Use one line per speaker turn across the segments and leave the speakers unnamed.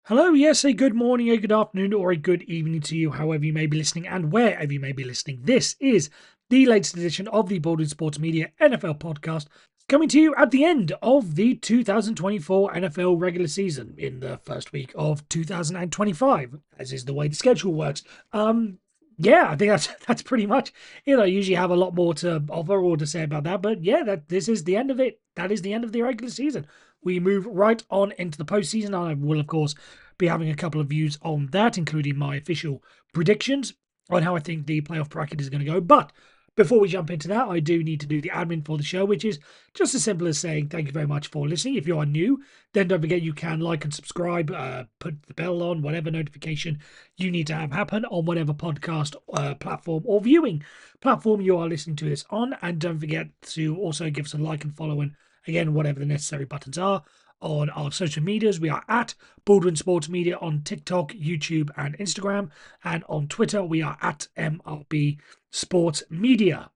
Hello, yes, a good morning, a good afternoon, or a good evening to you, however you may be listening and wherever you may be listening. This is the latest edition of the Baldwin Sports Media NFL podcast, coming to you at the end of the 2024 NFL regular season in the first week of 2025, as is the way the schedule works. Yeah, I think that's pretty much it. I usually have a lot more to offer or to say about that, but yeah, this is the end of it. That is the end of the regular season. We move right on into the postseason. I will, of course, be having a couple of views on that, including my official predictions on how I think the playoff bracket is going to go. But before we jump into that, I do need to do the admin for the show, which is just as simple as saying thank you very much for listening. If you are new, then don't forget you can like and subscribe, put the bell on, whatever notification you need to have happen on whatever podcast platform or viewing platform you are listening to this on. And don't forget to also give us a like and follow, and again, whatever the necessary buttons are on our social medias. We are at Baldwin Sports Media on TikTok, YouTube, and Instagram. And on Twitter, we are at MRB Sports Media.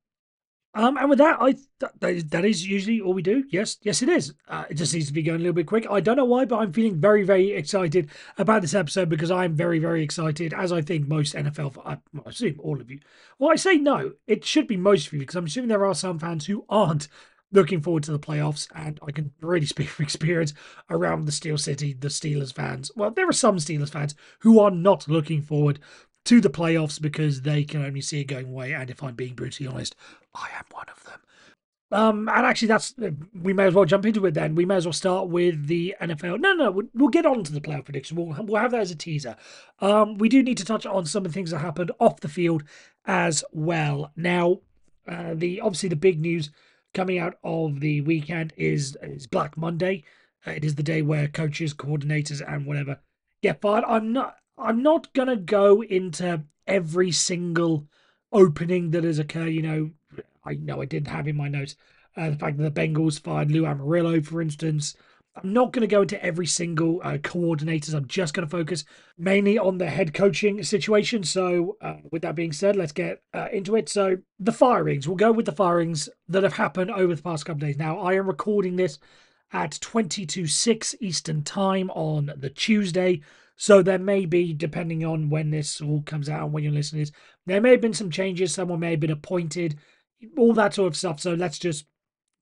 And with that, that is usually all we do. Yes, it is. It just needs to be going a little bit quick. I don't know why, but I'm feeling very, very excited about this episode because I'm very, very excited, as I think most NFL, I assume all of you. Well, I say no, it should be most of you because I'm assuming there are some fans who aren't looking forward to the playoffs, and I can really speak from experience around the Steel City, the Steelers fans. Well, there are some Steelers fans who are not looking forward to the playoffs because they can only see it going away, and if I'm being brutally honest, I am one of them. And actually, we may as well jump into it then. We may as well start with the NFL. No, we'll get on to the playoff prediction. We'll have that as a teaser. We do need to touch on some of the things that happened off the field as well. Now, obviously the big news coming out of the weekend is Black Monday. It is the day where coaches, coordinators, and whatever get fired. I'm not gonna go into every single opening that has occurred. I know I didn't have in my notes the fact that the Bengals fired Lou Amarillo, for instance. I'm not going to go into every single coordinators. I'm just going to focus mainly on the head coaching situation. So, with that being said, let's get into it. So, the firings. We'll go with the firings that have happened over the past couple of days. Now, I am recording this at 20 to 6 Eastern Time on the Tuesday. So there may be, depending on when this all comes out and when you're listening to this, there may have been some changes. Someone may have been appointed, all that sort of stuff. So let's just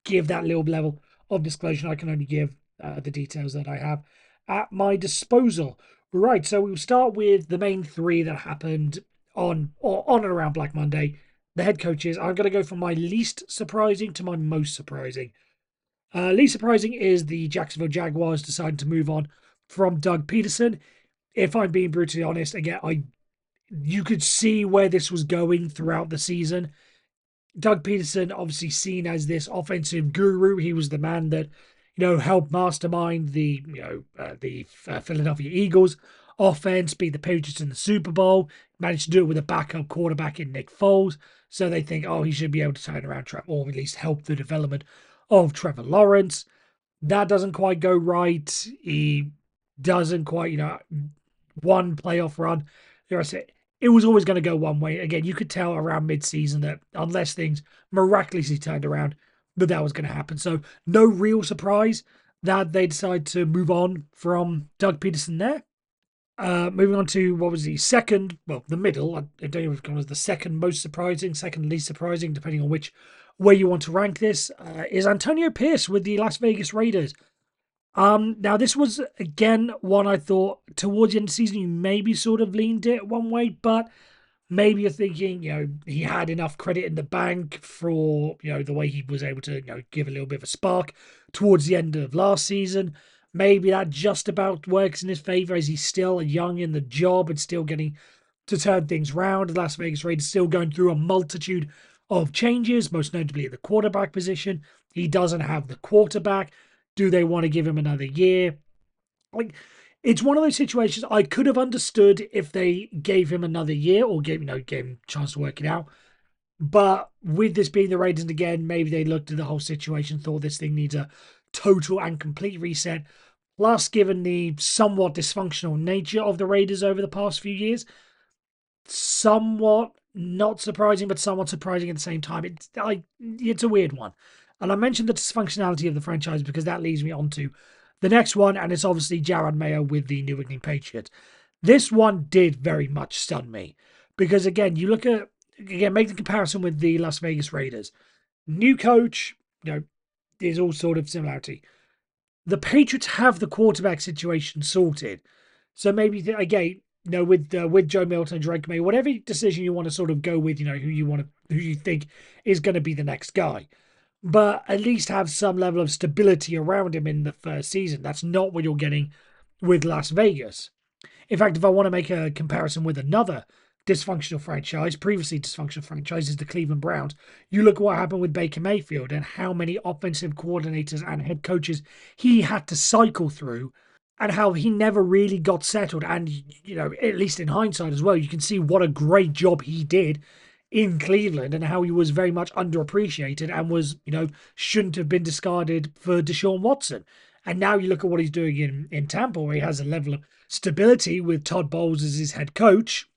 give that little level of disclosure. I can only give the details that I have at my disposal. Right, so we'll start with the main three that happened on and around Black Monday. The head coaches. I'm going to go from my least surprising to my most surprising. Least surprising is the Jacksonville Jaguars deciding to move on from Doug Peterson. If I'm being brutally honest, again, you could see where this was going throughout the season. Doug Peterson, obviously seen as this offensive guru, he was the man that helped mastermind the Philadelphia Eagles offense, beat the Patriots in the Super Bowl, managed to do it with a backup quarterback in Nick Foles. So they think, he should be able to turn around Trevor, or at least help the development of Trevor Lawrence. That doesn't quite go right. He doesn't quite, one playoff run. It was always going to go one way. Again, you could tell around mid-season that unless things miraculously turned around, that was going to happen. So no real surprise that they decided to move on from Doug Peterson there. Moving on to what was the second, well, the middle. I don't know if it was the second most surprising, second least surprising, depending on which way you want to rank this, is Antonio Pierce with the Las Vegas Raiders. Now this was again one I thought towards the end of the season you maybe sort of leaned it one way, but maybe you're thinking, he had enough credit in the bank for, the way he was able to, give a little bit of a spark towards the end of last season. Maybe that just about works in his favor as he's still young in the job and still getting to turn things around. The Las Vegas Raiders still going through a multitude of changes, most notably at the quarterback position. He doesn't have the quarterback. Do they want to give him another year? It's one of those situations I could have understood if they gave him another year or gave him a chance to work it out. But with this being the Raiders again, maybe they looked at the whole situation, thought this thing needs a total and complete reset. Plus, given the somewhat dysfunctional nature of the Raiders over the past few years, somewhat not surprising, but somewhat surprising at the same time. It's a weird one. And I mentioned the dysfunctionality of the franchise because that leads me on to The next one, and it's obviously Jarod Mayo with the New England Patriots. This one did very much stun me because, again, you look at, again, make the comparison with the Las Vegas Raiders. New coach, there's all sort of similarity. The Patriots have the quarterback situation sorted. So maybe, again, with Joe Milton and Drake May, whatever decision you want to sort of go with, who you think is going to be the next guy, but at least have some level of stability around him in the first season. That's not what you're getting with Las Vegas. In fact, if I want to make a comparison with another dysfunctional franchise, previously dysfunctional franchise, is the Cleveland Browns. You look at what happened with Baker Mayfield and how many offensive coordinators and head coaches he had to cycle through, and how he never really got settled. And, at least in hindsight as well, you can see what a great job he did in Cleveland and how he was very much underappreciated and was, shouldn't have been discarded for Deshaun Watson. And now you look at what he's doing in Tampa, where he has a level of stability with Todd Bowles as his head coach.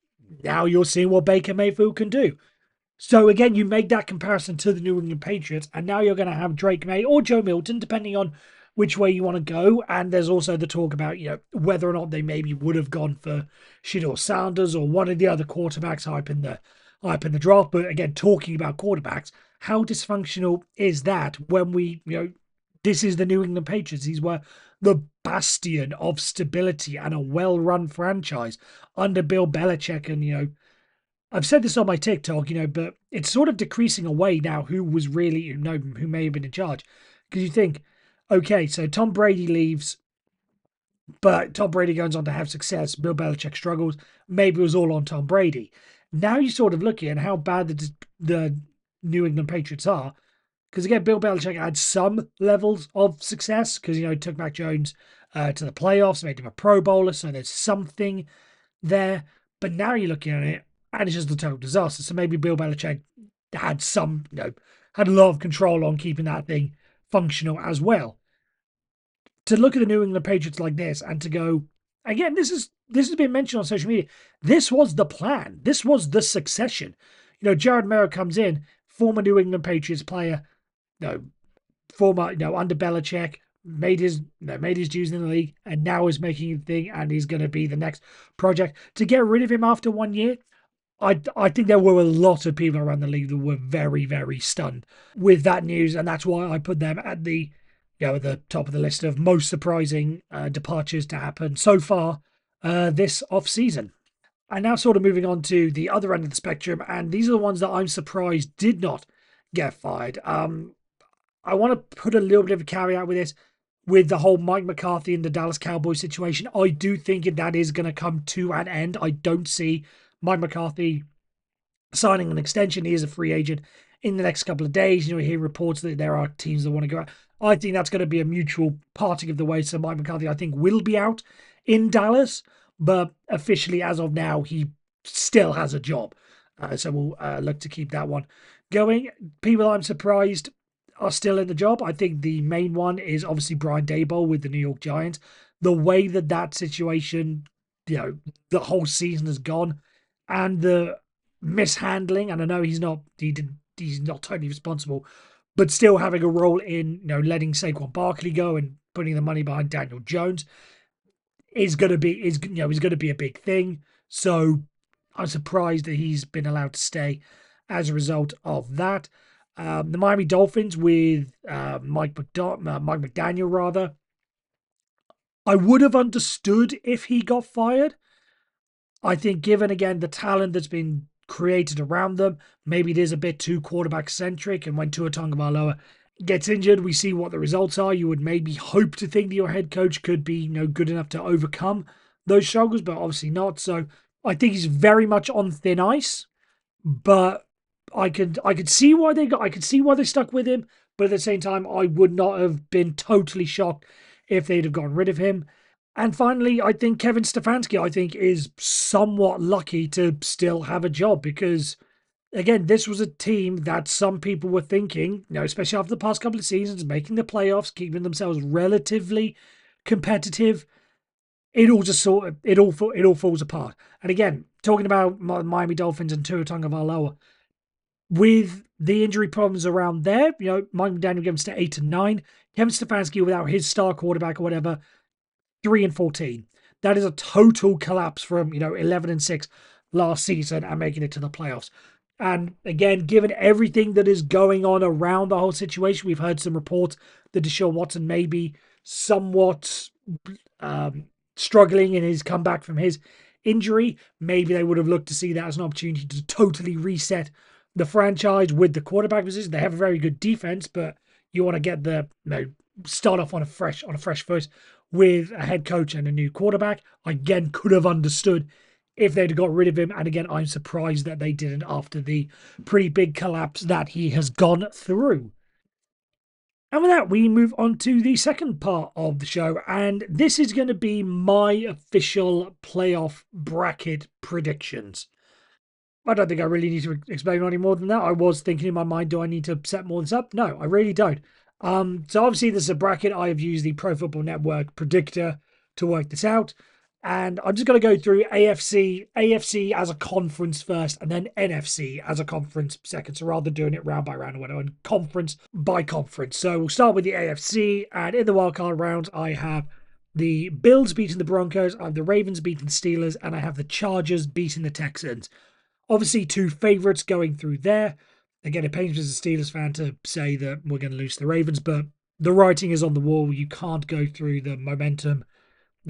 Now you're seeing what Baker Mayfield can do. So again, you make that comparison to the New England Patriots, and now you're going to have Drake May or Joe Milton, depending on which way you want to go. And there's also the talk about, whether or not they maybe would have gone for Shedeur Sanders or one of the other quarterbacks hype in the draft. But again, talking about quarterbacks, how dysfunctional is that when this is the New England Patriots. These were the bastion of stability and a well-run franchise under Bill Belichick. And, I've said this on my TikTok, but it's sort of decreasing away now who was really, who may have been in charge. Because you think, okay, so Tom Brady leaves, but Tom Brady goes on to have success. Bill Belichick struggles. Maybe it was all on Tom Brady. Now you're sort of looking at how bad the New England Patriots are. Because again, Bill Belichick had some levels of success because, he took Mac Jones to the playoffs, made him a Pro Bowler. So there's something there. But now you're looking at it and it's just a total disaster. So maybe Bill Belichick had had a lot of control on keeping that thing functional as well. To look at the New England Patriots like this and to go, again, this has been mentioned on social media. This was the plan. This was the succession. Jarod Mayo comes in, former New England Patriots player, former, under Belichick, made his dues in the league, and now is making a thing, and he's going to be the next project. To get rid of him after 1 year, I think there were a lot of people around the league that were very, very stunned with that news, and that's why I put them at the top of the list of most surprising departures to happen so far this off-season. And now sort of moving on to the other end of the spectrum, and these are the ones that I'm surprised did not get fired. I want to put a little bit of a caveat with this, with the whole Mike McCarthy and the Dallas Cowboys situation. I do think that is going to come to an end. I don't see Mike McCarthy signing an extension. He is a free agent in the next couple of days. You hear reports that there are teams that want to go out. I think that's going to be a mutual parting of the way. So Mike McCarthy, I think, will be out in Dallas, but officially, as of now, he still has a job. So we'll look to keep that one going. People I'm surprised are still in the job. I think the main one is obviously Brian Daboll with the New York Giants. The way that situation, the whole season has gone, and the mishandling, and I know he's not totally responsible, but still having a role in letting Saquon Barkley go and putting the money behind Daniel Jones is going to be a big thing. So I'm surprised that he's been allowed to stay as a result of that. The Miami Dolphins with Mike McDaniel, rather. I would have understood if he got fired. I think given, again, the talent that's been created around them, maybe it is a bit too quarterback-centric, and when Tua Tagovailoa gets injured, we see what the results are. You would maybe hope to think that your head coach could be good enough to overcome those struggles, but obviously not. So I think he's very much on thin ice, but I could see why they stuck with him, but at the same time, I would not have been totally shocked if they'd have gotten rid of him. And finally, I think Kevin Stefanski, is somewhat lucky to still have a job because, again, this was a team that some people were thinking, especially after the past couple of seasons, making the playoffs, keeping themselves relatively competitive. It all falls apart. And again, talking about Miami Dolphins and Tua Tagovailoa, with the injury problems around there, Mike McDaniel gave us to 8 and 9. Kevin Stefanski without his star quarterback or whatever, 3 and 14. That is a total collapse from 11 and 6 last season and making it to the playoffs. And again, given everything that is going on around the whole situation, we've heard some reports that Deshaun Watson may be somewhat struggling in his comeback from his injury. Maybe they would have looked to see that as an opportunity to totally reset the franchise with the quarterback position. They have a very good defense, but you want to get start off on a fresh foot with a head coach and a new quarterback. Again, could have understood if they'd got rid of him. And again, I'm surprised that they didn't after the pretty big collapse that he has gone through. And with that, we move on to the second part of the show. And this is going to be my official playoff bracket predictions. I don't think I really need to explain any more than that. I was thinking in my mind, do I need to set more of this up? No, I really don't. So obviously this is a bracket. I have used the Pro Football Network predictor to work this out. And I'm just going to go through AFC as a conference first, and then NFC as a conference second. So rather than doing it round by round or whatever, and conference by conference. So we'll start with the AFC. And in the wildcard round, I have the Bills beating the Broncos, I have the Ravens beating the Steelers, and I have the Chargers beating the Texans. Obviously, two favourites going through there. Again, it pains me as a Steelers fan to say that we're going to lose to the Ravens, but the writing is on the wall. You can't go through the momentum,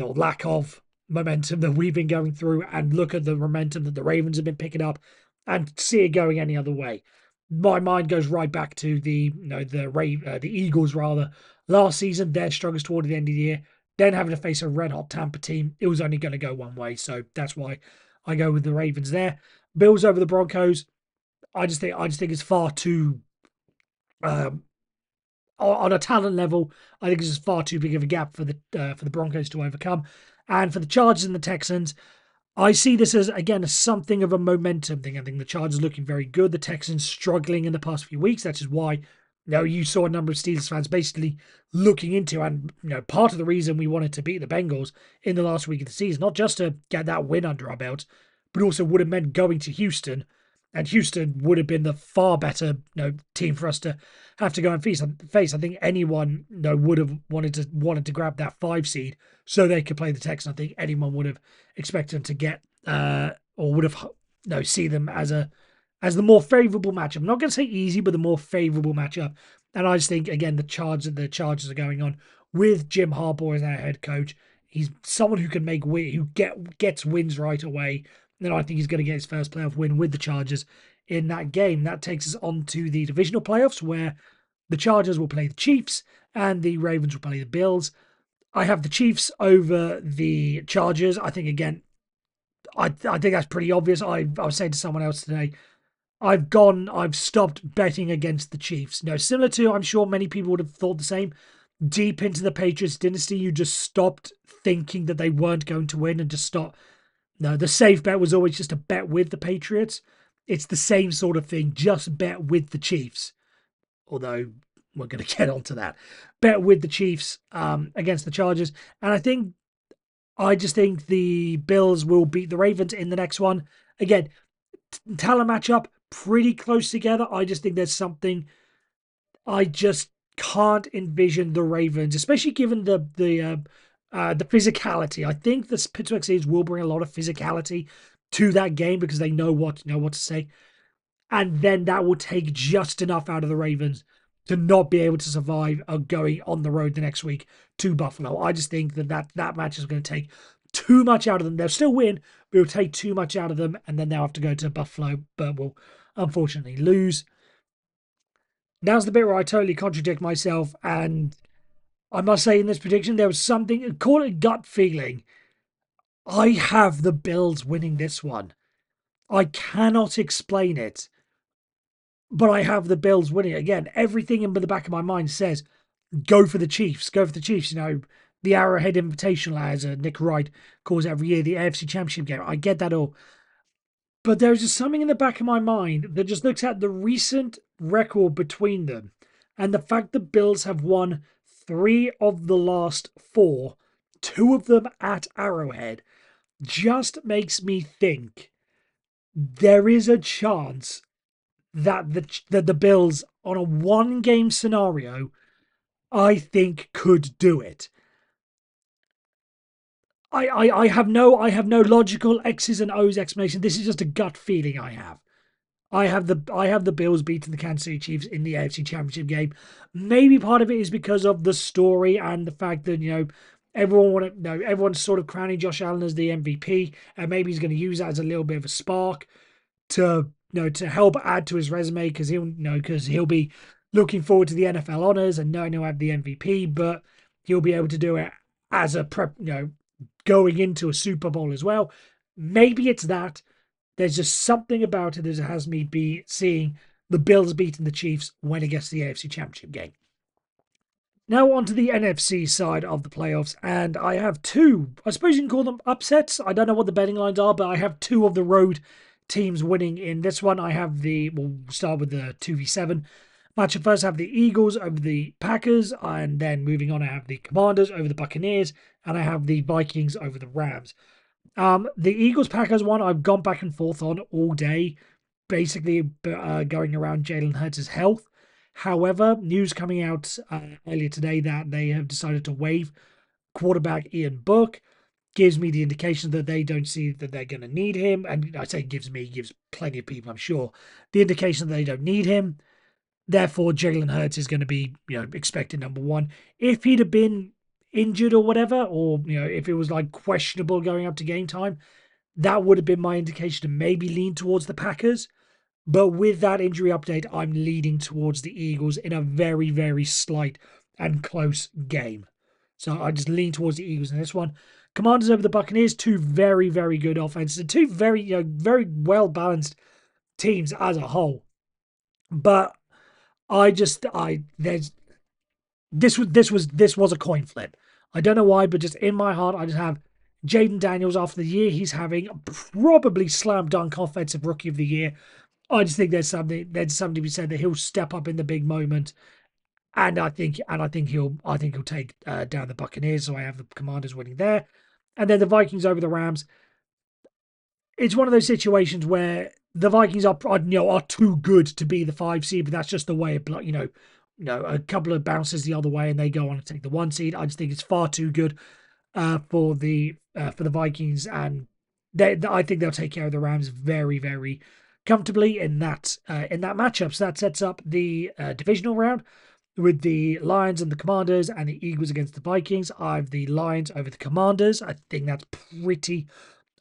or lack of momentum that we've been going through, and look at the momentum that the Ravens have been picking up and see it going any other way. My mind goes right back to the Eagles last season. Their struggles toward the end of the year, then having to face a red hot Tampa team. It was only going to go one way, so that's why I go with the Ravens there. Bills over the Broncos. I just think it's far too on a talent level. I think it's just far too big of a gap for the Broncos to overcome. And for the Chargers and the Texans, I see this as, again, something of a momentum thing. I think the Chargers looking very good. The Texans struggling in the past few weeks. That is why you saw a number of Steelers fans basically looking into, and part of the reason we wanted to beat the Bengals in the last week of the season, not just to get that win under our belt, but also would have meant going to Houston, and Houston would have been the far better team for us to have to go and face. I think anyone would have wanted to grab that 5 seed so they could play the Texans. I think anyone would have expected them to get or would have see them as the more favourable matchup. I'm not going to say easy, but the more favourable matchup. And I just think, again, the Chargers are going on with Jim Harbaugh as our head coach. He's someone who can gets wins right away. And I think he's going to get his first playoff win with the Chargers in that game. That takes us on to the divisional playoffs, where the Chargers will play the Chiefs and the Ravens will play the Bills. I have the Chiefs over the Chargers. I think, again, I think that's pretty obvious. I was saying to someone else today, I've stopped betting against the Chiefs. Similar to, I'm sure many people would have thought the same. Deep into the Patriots dynasty, you just stopped thinking that they weren't going to win and just stopped. No, the safe bet was always just to bet with the Patriots. It's the same sort of thing. Just bet with the Chiefs. Although we're going to get onto that. Bet with the Chiefs against the Chargers. And I just think the Bills will beat the Ravens in the next one. Again, talent matchup, pretty close together. I just think there's something. I just can't envision the Ravens, especially given the physicality. I think the Pittsburgh Steelers will bring a lot of physicality to that game because they know what to say. And then that will take just enough out of the Ravens to not be able to survive going on the road the next week to Buffalo. I just think that match is going to take too much out of them. They'll still win, but it'll take too much out of them, and then they'll have to go to Buffalo, but will unfortunately lose. Now's the bit where I totally contradict myself, and I must say in this prediction, there was something, call it gut feeling. I have the Bills winning this one. I cannot explain it, but I have the Bills winning. Again, everything in the back of my mind says, go for the Chiefs. Go for the Chiefs. The Arrowhead Invitational, as Nick Wright calls it every year, the AFC Championship game. I get that all. But there's just something in the back of my mind that just looks at the recent record between them and the fact the Bills have won 3 of the last 4, 2 of them at Arrowhead, just makes me think there is a chance that the Bills on a one-game scenario, I think could do it. I have no logical X's and O's explanation. This is just a gut feeling I have. I have the Bills beating the Kansas City Chiefs in the AFC Championship game. Maybe part of it is because of the story and the fact that everyone's sort of crowning Josh Allen as the MVP, and maybe he's going to use that as a little bit of a spark to to help add to his resume because he'll be looking forward to the NFL honors and knowing he'll have the MVP, but he'll be able to do it as a prep, going into a Super Bowl as well. Maybe it's that. There's just something about it that has me be seeing the Bills beating the Chiefs when it gets to the AFC Championship game. Now on to the NFC side of the playoffs, and I have two, I suppose you can call them upsets. I don't know what the betting lines are, but I have two of the road teams winning in this one. We'll start with the 2v7 matchup first. I have the Eagles over the Packers, and then moving on, I have the Commanders over the Buccaneers, and I have the Vikings over the Rams. The Eagles-Packers one, I've gone back and forth on all day, basically going around Jalen Hurts' health. However, news coming out earlier today that they have decided to waive quarterback Ian Book gives me the indication that they don't see that they're going to need him. And I say gives plenty of people, I'm sure, the indication that they don't need him. Therefore, Jalen Hurts is going to be, expected number one. If he'd have been injured or whatever, or, if it was like questionable going up to game time, that would have been my indication to maybe lean towards the Packers. But with that injury update, I'm leading towards the Eagles in a very, very slight and close game. So I just lean towards the Eagles in this one. Commanders over the Buccaneers, two very, very good offenses, and two very, very well balanced teams as a whole. But this was a coin flip. I don't know why, but just in my heart, I just have Jayden Daniels after the year he's having, probably slam dunk offensive rookie of the year. I just think there's something to be said that he'll step up in the big moment, and I think he'll take down the Buccaneers. So I have the Commanders winning there, and then the Vikings over the Rams. It's one of those situations where the Vikings are too good to be the 5 seed, but that's just the way it, a couple of bounces the other way and they go on to take the 1 seed. I just think it's far too good for the Vikings, and I think they'll take care of the Rams very, very comfortably in that matchup. So that sets up the divisional round with the Lions and the Commanders and the Eagles against the Vikings. I have the Lions over the Commanders. I think that's pretty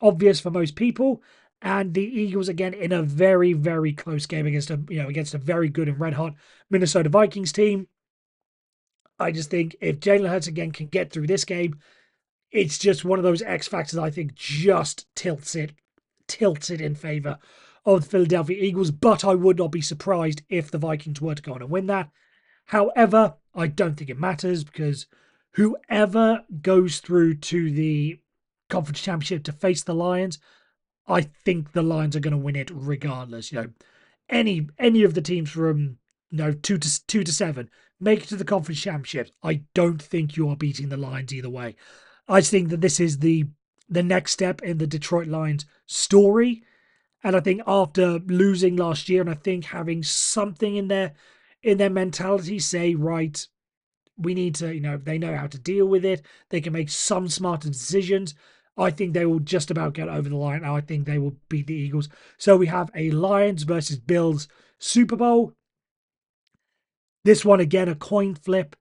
obvious for most people. And the Eagles again in a very, very close game against a very good and red hot Minnesota Vikings team. I just think if Jalen Hurts again can get through this game, it's just one of those X factors I think just tilts it in favor of the Philadelphia Eagles. But I would not be surprised if the Vikings were to go on and win that. However, I don't think it matters because whoever goes through to the conference championship to face the Lions, I think the Lions are going to win it regardless. Any of the teams from 2 to 7 make it to the conference championships. I don't think you are beating the Lions either way. I think that this is the next step in the Detroit Lions story, and I think after losing last year, and I think having something in their mentality, say, right, we need to, they know how to deal with it. They can make some smarter decisions. I think they will just about get over the line. I think they will beat the Eagles. So we have a Lions versus Bills Super Bowl. This one, again, a coin flip.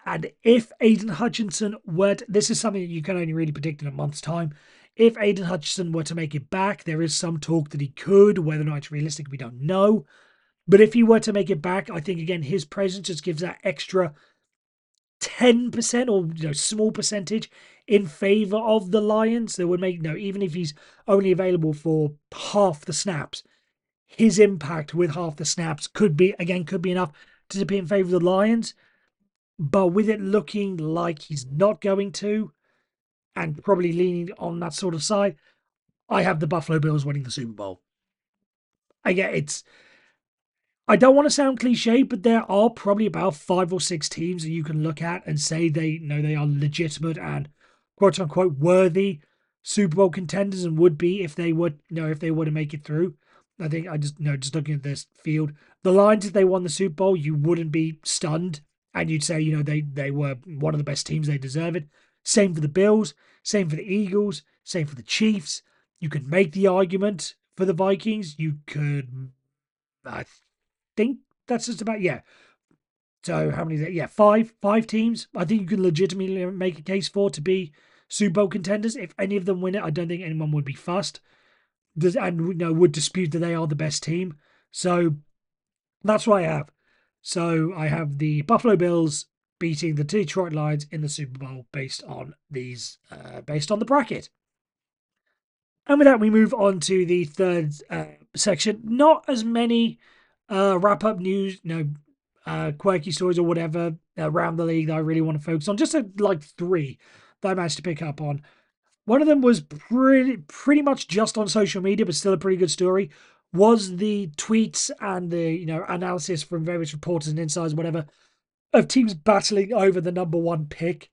And if Aiden Hutchinson this is something that you can only really predict in a month's time. If Aiden Hutchinson were to make it back, there is some talk that he could. Whether or not it's realistic, we don't know. But if he were to make it back, I think, again, his presence just gives that extra 10% or small percentage in favor of the Lions. That would make, even if he's only available for half the snaps, his impact with half the snaps could be enough to be in favor of the Lions. But with it looking like he's not going to, and probably leaning on that sort of side, I have the Buffalo Bills winning the Super Bowl. I don't want to sound cliche, but there are probably about 5 or 6 teams that you can look at and say they are legitimate and quote unquote worthy Super Bowl contenders and would be if they were to make it through. I think I just looking at this field, the Lions, if they won the Super Bowl, you wouldn't be stunned, and you'd say, they were one of the best teams, they deserve it. Same for the Bills, same for the Eagles, same for the Chiefs. You could make the argument for the Vikings. You could, I think that's just about, yeah. So how many? Yeah, five teams. I think you can legitimately make a case for to be Super Bowl contenders. If any of them win it, I don't think anyone would be fussed. And would dispute that they are the best team. So that's what I have. So I have the Buffalo Bills beating the Detroit Lions in the Super Bowl based on the bracket. And with that, we move on to the third section. Not as many wrap-up news, quirky stories or whatever around the league that I really want to focus on. Just like three that I managed to pick up on. One of them was pretty much just on social media, but still a pretty good story. Was the tweets and the analysis from various reporters and insiders, whatever, of teams battling over the number one pick,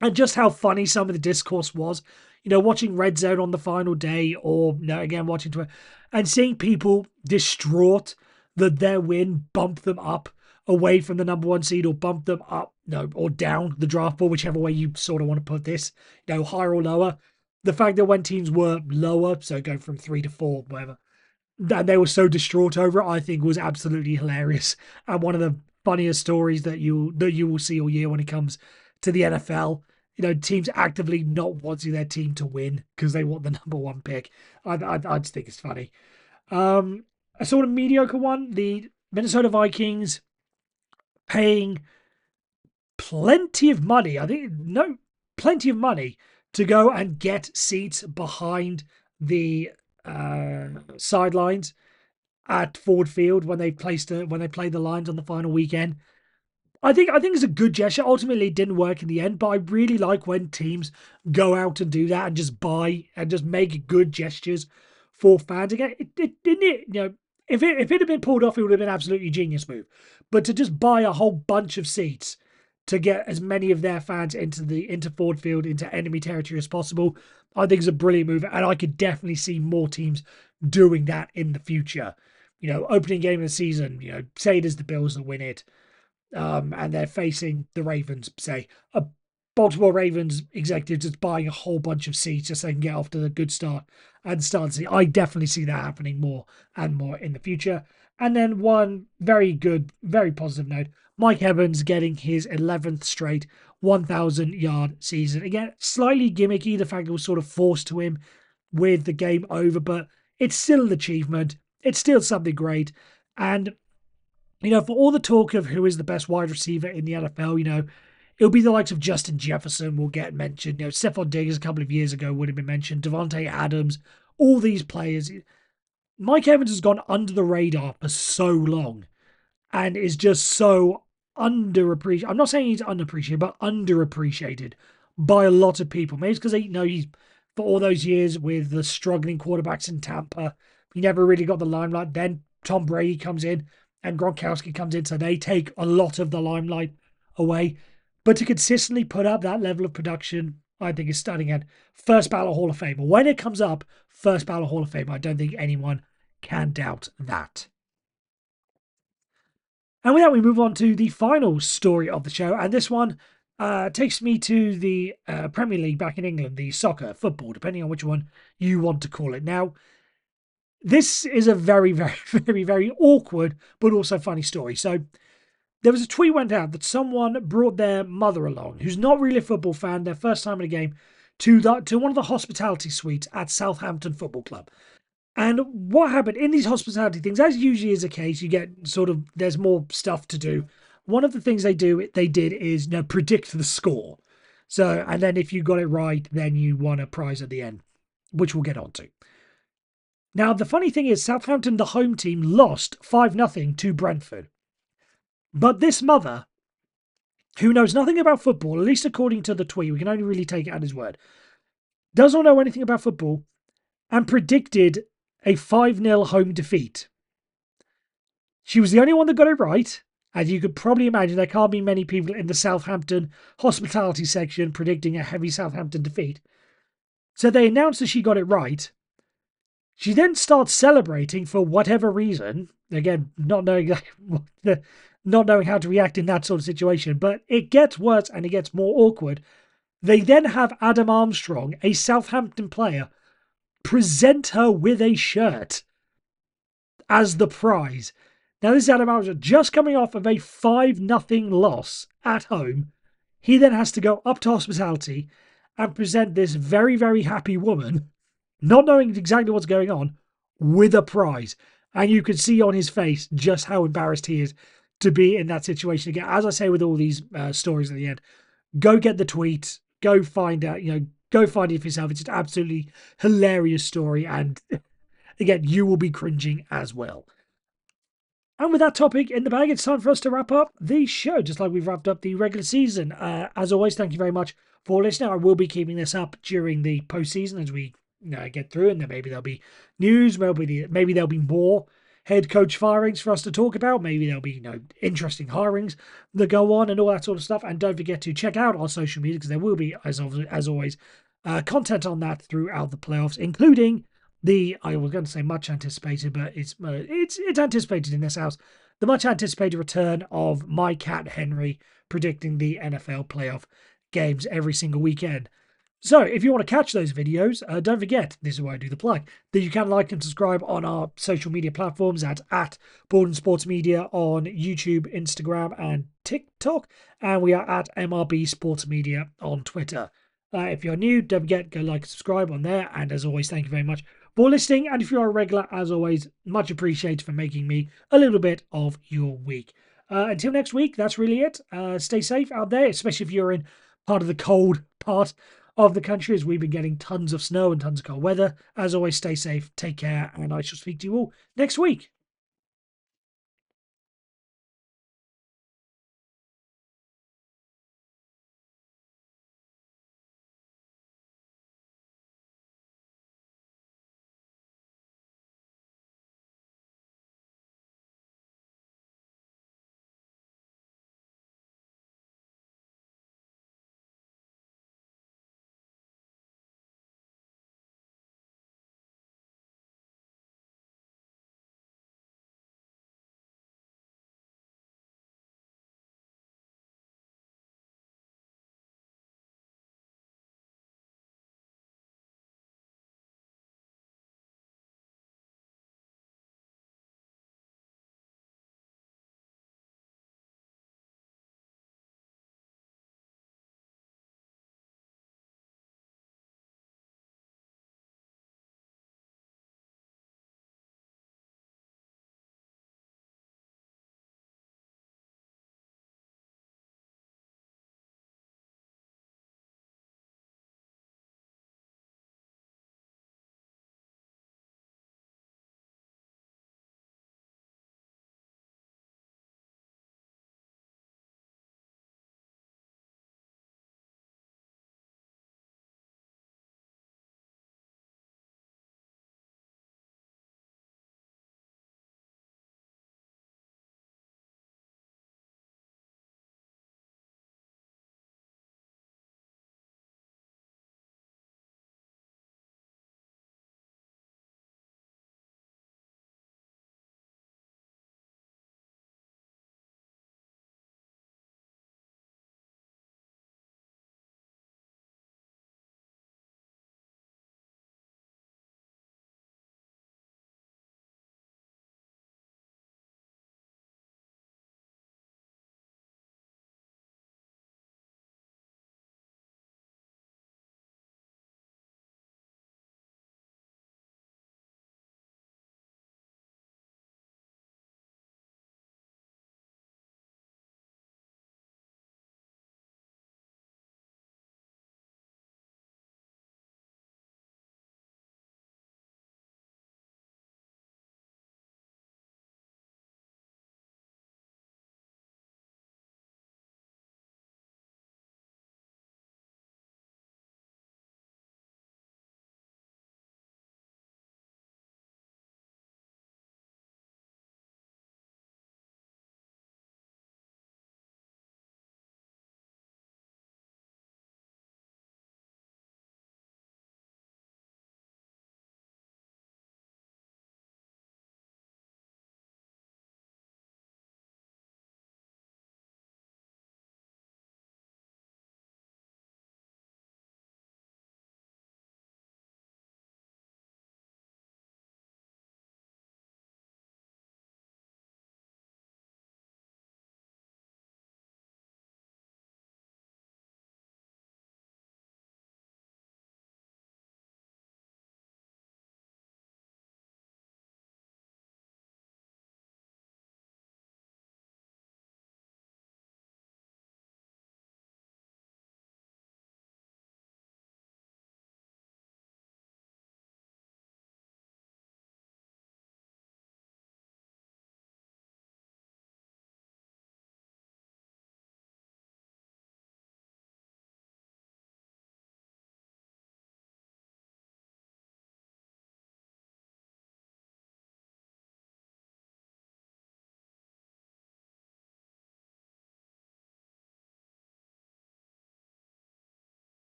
and just how funny some of the discourse was. Watching Red Zone on the final day, or again watching Twitter, and seeing people distraught that their win bumped them up away from the number one seed, or bumped them up, or down the draft board, whichever way you sort of want to put this, higher or lower. The fact that when teams were lower, so going from 3 to 4, whatever, and they were so distraught over it, I think was absolutely hilarious, and one of the funniest stories that you will see all year when it comes to the NFL. Teams actively not wanting their team to win because they want the number one pick. I just think it's funny. A sort of mediocre one, the Minnesota Vikings paying plenty of money. Plenty of money to go and get seats behind the sidelines at Ford Field when they played the Lions on the final weekend. I think it's a good gesture. Ultimately, it didn't work in the end, but I really like when teams go out and do that and just buy and just make good gestures for fans. Again, if it had been pulled off, it would have been an absolutely genius move. But to just buy a whole bunch of seats to get as many of their fans into Ford Field, into enemy territory as possible, I think is a brilliant move, and I could definitely see more teams doing that in the future. Opening game of the season, say it is the Bills that win it, and they're facing the Ravens, say a Baltimore Ravens executive just buying a whole bunch of seats just so they can get off to a good start and start to see. I definitely see that happening more and more in the future. And then one very good, very positive note, Mike Evans getting his 11th straight 1,000-yard season. Again, slightly gimmicky, the fact it was sort of forced to him with the game over, but it's still an achievement. It's still something great. And, for all the talk of who is the best wide receiver in the NFL, it'll be the likes of Justin Jefferson will get mentioned. Stephon Diggs a couple of years ago would have been mentioned. Devontae Adams, all these players. Mike Evans has gone under the radar for so long and is just so underappreciated. I'm not saying he's unappreciated, but underappreciated by a lot of people. Maybe it's because he's for all those years with the struggling quarterbacks in Tampa, he never really got the limelight. Then Tom Brady comes in and Gronkowski comes in, so they take a lot of the limelight away. But to consistently put up that level of production, I think is stunning. And first ballot Hall of Fame. When it comes up, first ballot Hall of Fame. I don't think anyone can doubt that. And with that, we move on to the final story of the show. And this one takes me to the Premier League back in England, the soccer, football, depending on which one you want to call it. Now, this is a very, very, very, very awkward, but also funny story. So there was a tweet went out that someone brought their mother along, who's not really a football fan, their first time in a game, to one of the hospitality suites at Southampton Football Club. And what happened in these hospitality things, as usually is the case, you get there's more stuff to do. One of the things they did is predict the score. So, and then if you got it right, then you won a prize at the end, which we'll get on to. Now, the funny thing is, Southampton, the home team, lost 5-0 to Brentford. But this mother, who knows nothing about football, at least according to the tweet, we can only really take it at his word, does not know anything about football, and predicted a 5-0 home defeat. She was the only one that got it right, as you could probably imagine. There can't be many people in the Southampton hospitality section predicting a heavy Southampton defeat. So they announced that she got it right. She then starts celebrating for whatever reason. Again, not knowing not knowing how to react in that sort of situation, but it gets worse and it gets more awkward. They then have Adam Armstrong, a Southampton player, present her with a shirt as the prize. Now, this is Adam Armstrong just coming off of a 5-0 loss at home. He then has to go up to hospitality and present this very, very happy woman, not knowing exactly what's going on, with a prize. And you can see on his face just how embarrassed he is to be in that situation again. As I say with all these stories at the end, go get the tweet, go find out, go find it for yourself. It's an absolutely hilarious story. And again, you will be cringing as well. And with that topic in the bag, it's time for us to wrap up the show, just like we've wrapped up the regular season. As always, thank you very much for listening. I will be keeping this up during the postseason as we get through, and then maybe there'll be news, maybe there'll be more head coach firings for us to talk about. Maybe there'll be interesting hirings that go on and all that sort of stuff. And don't forget to check out our social media because there will be, as always, content on that throughout the playoffs, including I was going to say much anticipated, but it's anticipated in this house. The much anticipated return of my cat Henry predicting the NFL playoff games every single weekend. So if you want to catch those videos, don't forget, this is where I do the plug, that you can like and subscribe on our social media platforms at Borden Sports Media on YouTube, Instagram, and TikTok. And we are at MRB Sports Media on Twitter. If you're new, don't forget, go like and subscribe on there. And as always, thank you very much for listening. And if you're a regular, as always, much appreciated for making me a little bit of your week. Until next week, that's really it. Stay safe out there, especially if you're in part of the cold part of the country, as we've been getting tons of snow and tons of cold weather. As always, stay safe, take care, and I shall speak to you all next week.